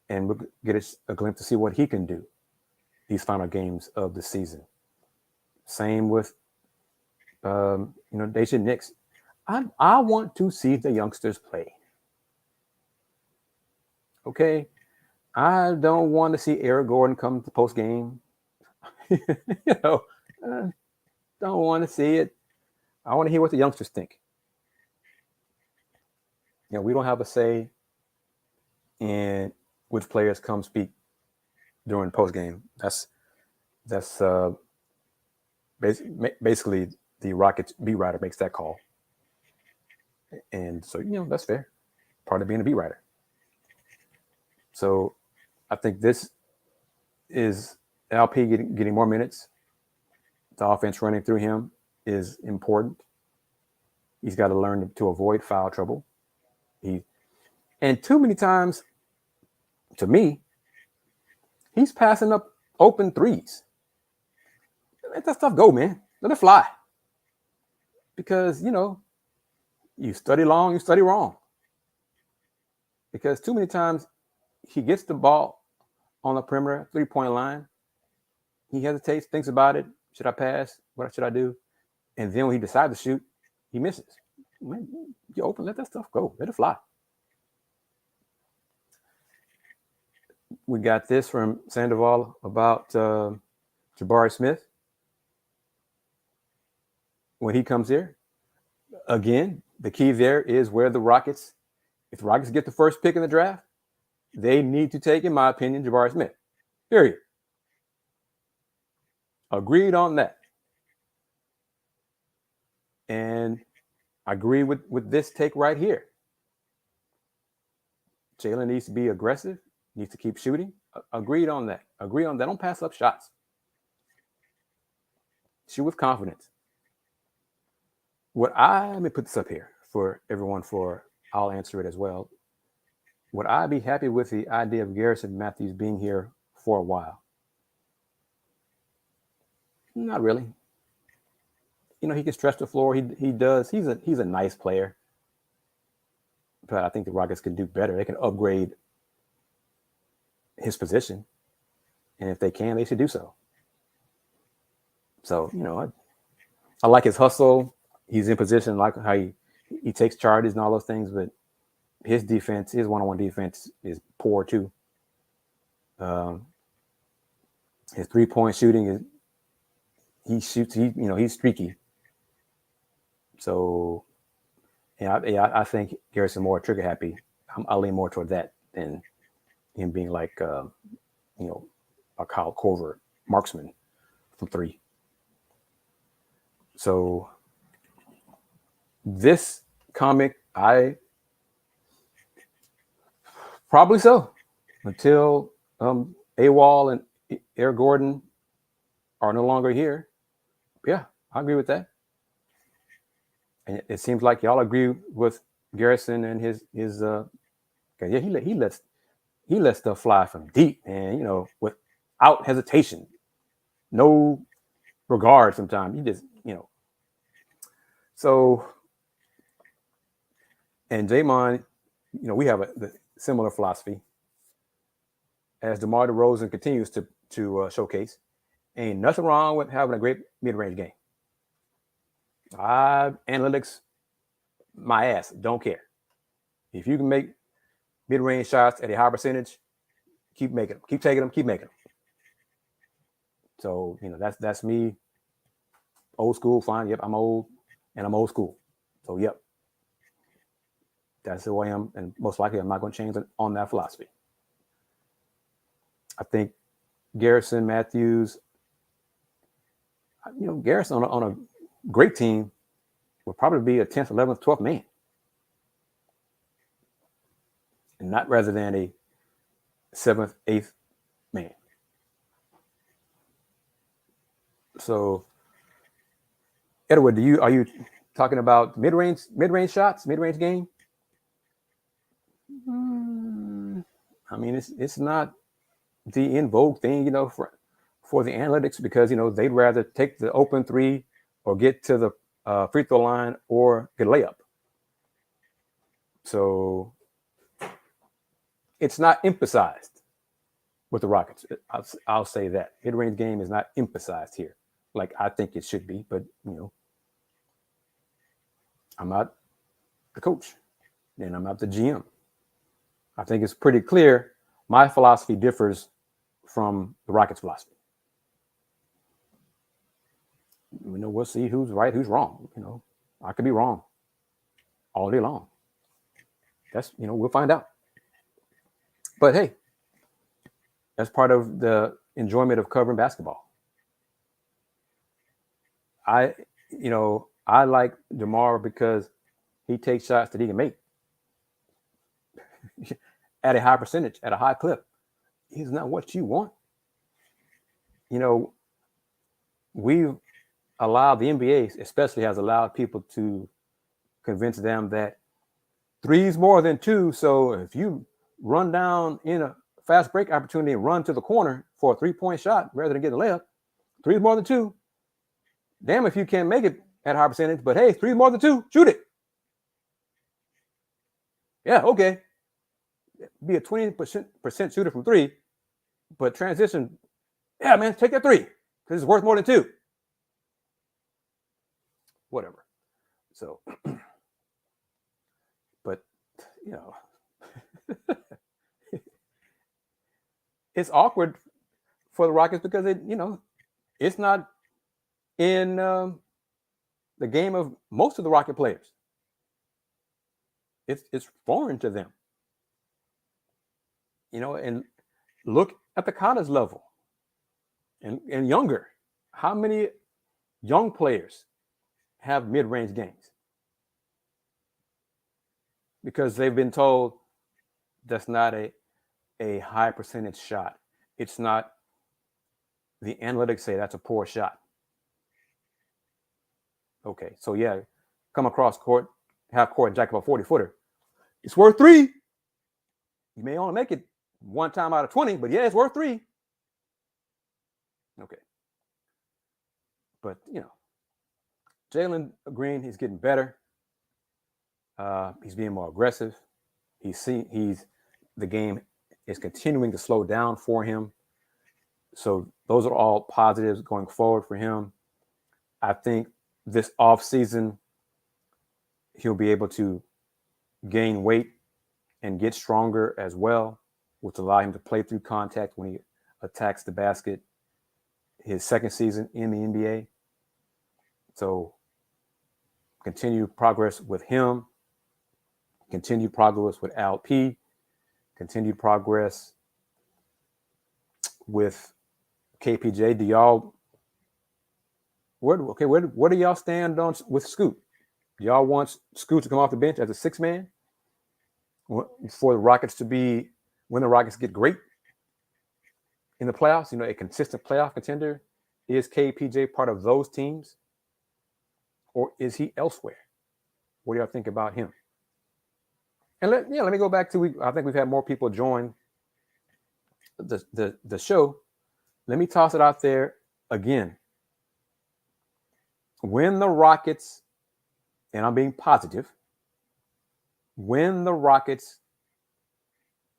and we'll get a glimpse to see what he can do these final games of the season. Same with Daisha Nix. I want to see the youngsters play. Okay, I don't want to see Eric Gordon come to post game. Don't want to see it. I want to hear what the youngsters think. We don't have a say in which players come speak during post game. That's basically the Rockets beat writer makes that call, and so that's fair. Part of being a beat writer. So I think this is LP getting more minutes. The offense running through him is important. He's got to learn to avoid foul trouble. And too many times, to me, he's passing up open threes. Let that stuff go, man. Let it fly. Because, you study long, you study wrong. Because too many times he gets the ball on the perimeter, 3-point line. He hesitates, thinks about it. Should I pass? What should I do? And then when he decides to shoot, he misses. Man, you're open. Let that stuff go. Let it fly. We got this from Sandoval about Jabari Smith when he comes here. Again, the key there is where the Rockets, if the Rockets get the first pick in the draft, they need to take, in my opinion, Jabari Smith. Period. Agreed on that. And I agree with this take right here. Jalen needs to be aggressive, needs to keep shooting. Agreed on that. Agree on that. Don't pass up shots. Shoot with confidence. Let me put this up here for everyone I'll answer it as well. Would I be happy with the idea of Garrison Matthews being here for a while? Not really. He can stretch the floor. He does. He's a nice player. But I think the Rockets can do better. They can upgrade his position. And if they can, they should do so. So, I like his hustle. He's in position, like how he takes charges and all those things, but his defense, his one-on-one defense is poor too. His three-point shooting he's streaky. So, I think Garrison more trigger happy. I'll lean more toward that than him being like, a Kyle Korver marksman from three. So this comic, I probably so until AWOL and Eric Gordon are no longer here. Yeah, I agree with that. And it seems like y'all agree with Garrison and his he lets stuff fly from deep, and without hesitation, no regard. Sometimes he just So, and Jae'Sean, we have a similar philosophy. As DeMar DeRozan continues to showcase, ain't nothing wrong with having a great mid-range game. Analytics, my ass, don't care. If you can make mid-range shots at a high percentage, keep making them. Keep taking them. Keep making them. So, that's me. Old school, fine. Yep, I'm old, and I'm old school. So, yep. That's who I am, and most likely I'm not going to change on that philosophy. I think Garrison Matthews, Garrison on a great team would probably be a 10th, 11th, 12th man. And not rather than a 7th, 8th man. So, Edward, are you talking about mid-range shots, mid-range game? I mean, it's not the in vogue thing, for the analytics, because they'd rather take the open three or get to the free throw line or get a layup. So it's not emphasized with the Rockets. I'll say that mid-range game is not emphasized here, like I think it should be. But I'm not the coach, and I'm not the GM. I think it's pretty clear my philosophy differs from the Rockets' philosophy. We'll see who's right, who's wrong. I could be wrong all day long. That's, we'll find out. But hey, that's part of the enjoyment of covering basketball. I like DeMar because he takes shots that he can make at a high percentage, at a high clip. He's not what you want. We've allowed, the NBA especially has allowed people to convince them that 3 is more than 2. So if you run down in a fast break opportunity and run to the corner for a 3-point shot rather than get a layup, 3 is more than 2. Damn if you can't make it at a high percentage, but hey, 3 is more than 2, shoot it. Yeah, okay. Be a 20% shooter from 3, but transition, yeah, man, take that 3 because it's worth more than 2. Whatever. So, but it's awkward for the Rockets because it's not in the game of most of the Rocket players. It's foreign to them. And look at the college level and younger. How many young players have mid-range games? Because they've been told that's not a high percentage shot. It's not, the analytics say that's a poor shot. Okay, so yeah, come across court, half court, and jack up a 40-footer. It's worth 3. You may only make it one time out of 20, but yeah, it's worth 3. Okay. But, Jalen Green, he's getting better. He's being more aggressive. The game is continuing to slow down for him. So those are all positives going forward for him. I think this offseason, he'll be able to gain weight and get stronger as well, which allow him to play through contact when he attacks the basket. His second season in the NBA. So continued progress with him, continued progress with LP, continued progress with KPJ. Where do y'all stand on with Scoot? Do y'all want Scoot to come off the bench as a 6-man for the Rockets to be, when the Rockets get great in the playoffs, a consistent playoff contender? Is KPJ part of those teams, or is he elsewhere? What do y'all think about him? And let me go back to, I think we've had more people join the show. Let me toss it out there again. When the Rockets, and I'm being positive, when the Rockets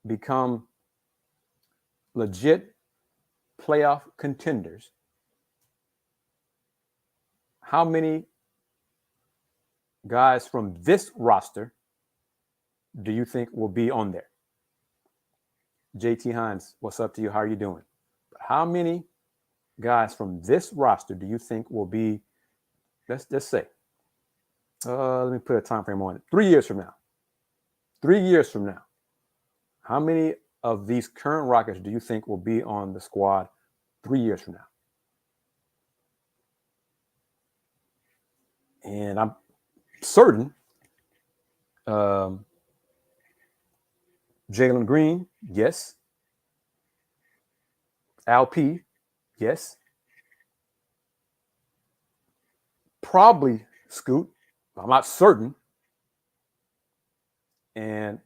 become legit playoff contenders, how many guys from this roster do you think will be on there? JT Hines, what's up to you? How are you doing? How many guys from this roster do you think will be, let's just say, let me put a time frame on it. 3 years from now. 3 years from now. How many of these current Rockets do you think will be on the squad 3 years from now? And I'm certain Jalen Green, yes. LP, yes. Probably Scoot. I'm not certain. And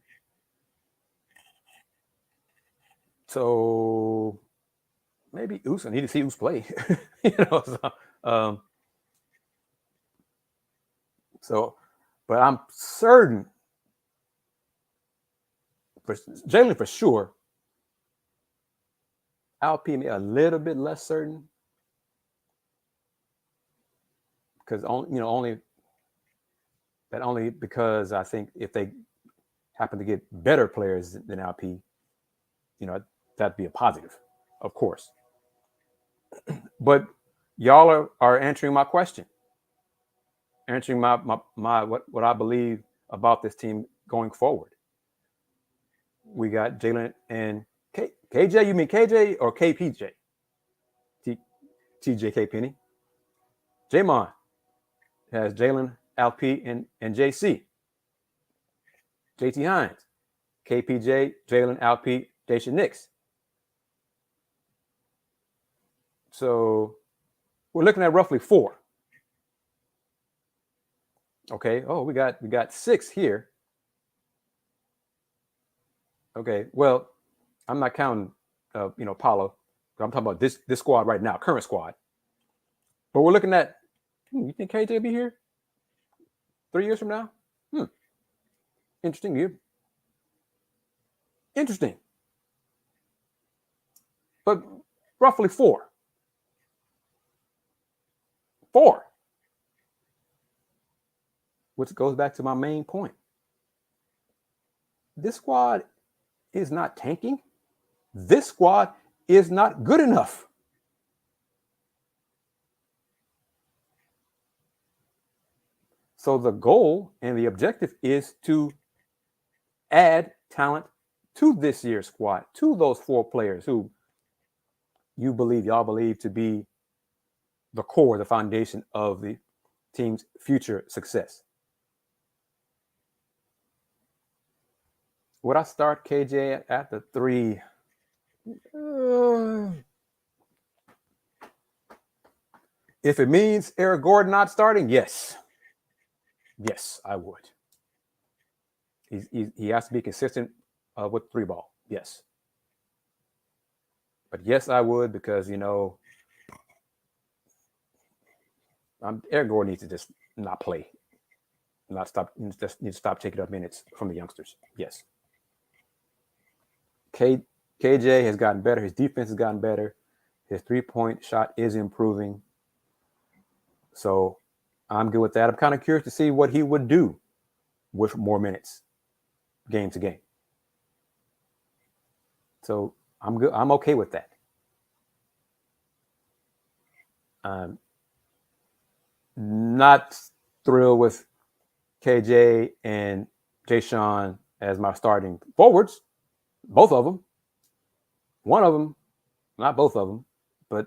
so maybe Oos. I need to see Oos play. But I'm certain for Jalen for sure. LP a little bit less certain because only because I think if they happen to get better players than LP, that'd be a positive, of course. But y'all are answering my question, answering my what I believe about this team going forward. We got Jalen and KJ. You mean KJ or KPJ? TJK Penny. Jae'Sean has Jalen, LP, and JC. JT Hines, KPJ, Jalen, LP, Jae'Sean Nix. So we're looking at roughly 4. Okay. Oh, we got 6 here. Okay. Well, I'm not counting, Paulo. I'm talking about this squad right now, current squad. But we're looking at. You think KJ will be here 3 years from now? Interesting. Interesting. But roughly 4. 4. Which goes back to my main point. This squad is not tanking. This squad is not good enough. So the goal and the objective is to add talent to this year's squad, to those 4 players who y'all believe to be the core, the foundation of the team's future success. Would I start KJ at the 3? If it means Eric Gordon not starting, yes. Yes, I would. He has to be consistent with 3 ball. Yes. But yes, I would, because, Eric Gordon needs to just not play. Just need to stop taking up minutes from the youngsters. Yes. KJ has gotten better. His defense has gotten better. His 3-point shot is improving. So I'm good with that. I'm kind of curious to see what he would do with more minutes, game to game. So I'm good. I'm okay with that. I'm not thrilled with KJ and Jae'Sean as my starting forwards. Both of them. One of them, not both of them, but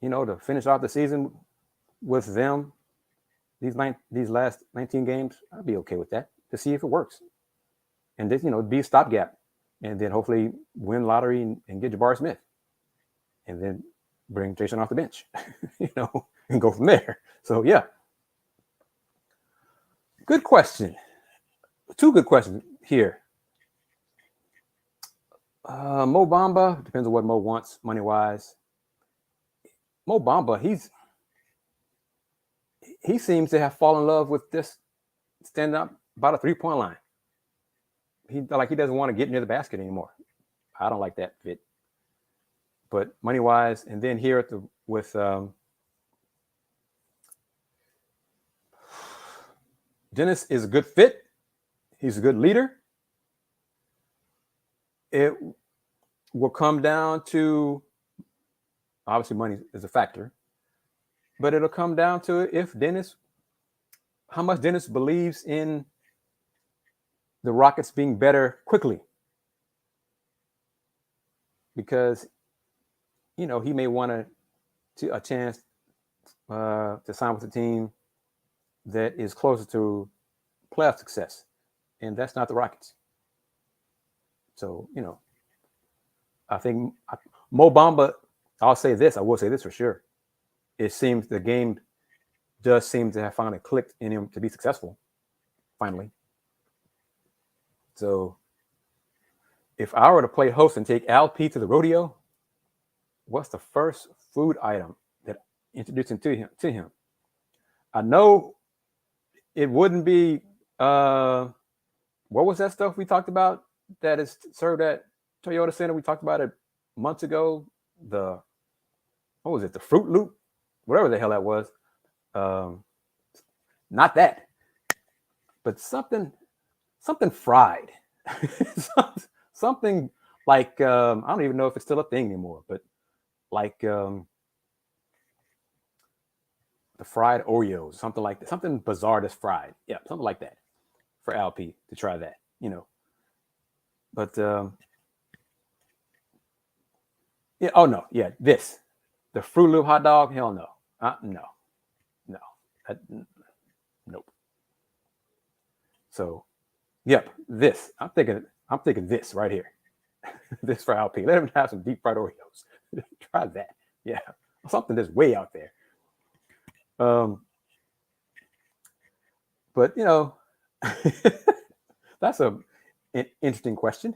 to finish off the season with them, these last 19 games, I'd be okay with that, to see if it works. And this, be a stopgap. And then hopefully win lottery and get Jabari Smith. And then bring Jae'Sean off the bench, and go from there. So, yeah. Good question. 2 good questions here. Mo Bamba, depends on what Mo wants money-wise. Mo Bamba, he seems to have fallen in love with this standing up about a 3-point line. He doesn't want to get near the basket anymore. I don't like that fit. But money-wise, and then here with Dennis is a good fit. He's a good leader. It will come down to, obviously money is a factor, but it'll come down to how much Dennis believes in the Rockets being better quickly. Because, he may want a chance to sign with a team that is closer to playoff success. And that's not the Rockets. So, I think Mo Bamba, I will say this for sure. It seems the game does seem to have finally clicked in him to be successful, finally. So if I were to play host and take Al P to the rodeo, what's the first food item that introduced him to him? I know it wouldn't be, what was that stuff we talked about that is served at Toyota Center? We talked about it months ago. What was it? The Fruit Loop, whatever the hell that was. Not that, but something fried. something like, I don't even know if it's still a thing anymore, but like the fried Oreos, something like that, something bizarre that's fried. Yeah, something like that for LP to try that, But yeah, oh no, yeah, the Fruit Loop hot dog, hell no, nope. So, yep, I'm thinking this right here, this for LP. Let him have some deep fried Oreos. Try that, yeah, something that's way out there. But that's an interesting question.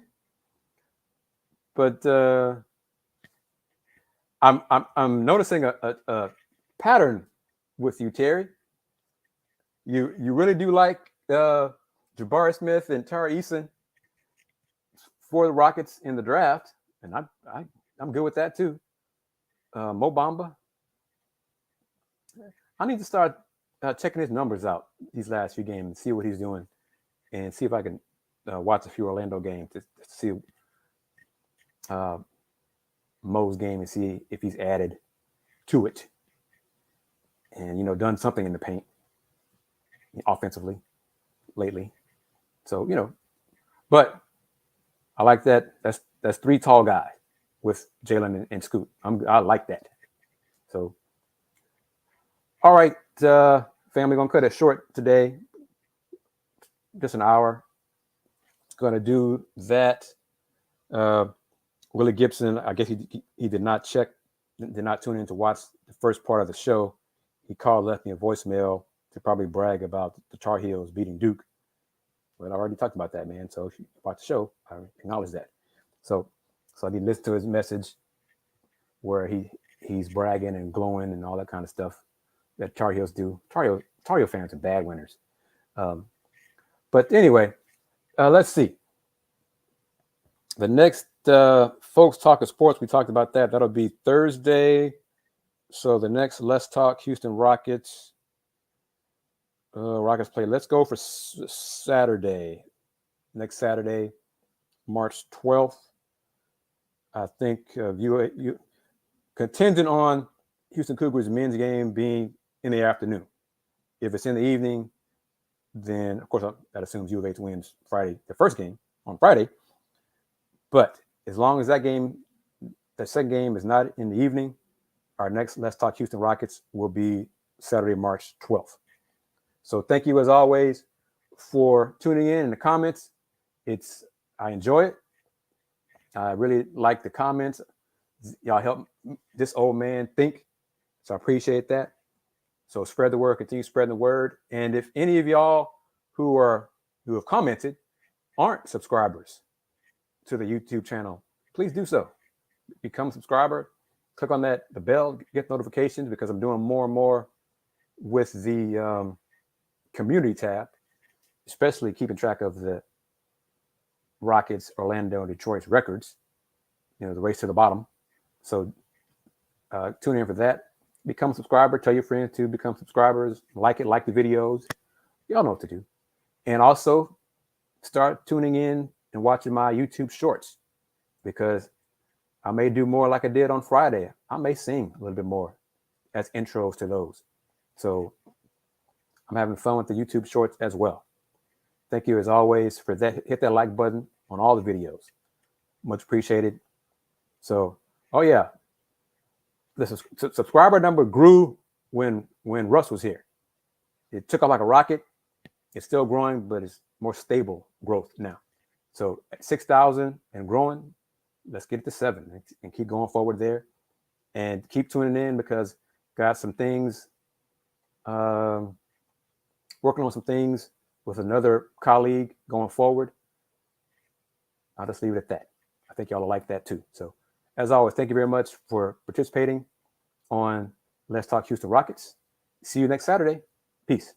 But I'm noticing a pattern with you, Terry. You really do like Jabari Smith and Tari Eason for the Rockets in the draft, and I'm good with that too. Mo Bamba, I need to start checking his numbers out these last few games and see what he's doing, and see if I can watch a few Orlando games to see Mo's game and see if he's added to it and, you know, done something in the paint offensively lately. So, you know, but I like that. That's 3 tall guys with Jalen and Scoot. I like that. So, all right, family, gonna cut it short today. Just an hour. Gonna do that. Willie Gibson, I guess he did not tune in to watch the first part of the show. He called, left me a voicemail to probably brag about the Tar Heels beating Duke. But I already talked about that, man. So if you watch the show, I acknowledge that. So I need to listen to his message where he's bragging and glowing and all that kind of stuff that Tar Heels do. Tar Heel fans are bad winners. But anyway, let's see. The next Folks Talking Sports, we talked about that. That'll be Thursday. So the next Let's Talk Houston Rockets. Rockets play. Let's go for Saturday. Next Saturday, March 12th. I think you contingent on Houston Cougars men's game being in the afternoon. If it's in the evening, then of course that assumes U of H wins Friday, the first game on Friday. But as long as that second game is not in the evening, our next Let's Talk Houston Rockets will be Saturday, March 12th. So thank you as always for tuning in the comments. I enjoy it. I really like the comments. Y'all help this old man think. So I appreciate that. So spread the word, continue spreading the word. And if any of y'all who have commented aren't subscribers to the YouTube channel, please do so. Become a subscriber. Click on the bell, get notifications, because I'm doing more and more with the community tab, especially keeping track of the Rockets, Orlando, and Detroit's records, you know, the race to the bottom. So tune in for that. Become a subscriber. Tell your friends to become subscribers. Like the videos. Y'all know what to do. And also start tuning in and watching my YouTube shorts, because I may do more like I did on Friday. I may sing a little bit more as intros to those. So I'm having fun with the YouTube shorts as well. Thank you as always for that. Hit that like button on all the videos. Much appreciated. So, oh yeah, the subscriber number grew when Russ was here. It took off like a rocket. It's still growing, but it's more stable growth now. So at 6,000 and growing, let's get it to 7 and keep going forward there, and keep tuning in, because got some things, working on some things with another colleague going forward. I'll just leave it at that. I think y'all will like that too. So as always, thank you very much for participating on Let's Talk Houston Rockets. See you next Saturday. Peace.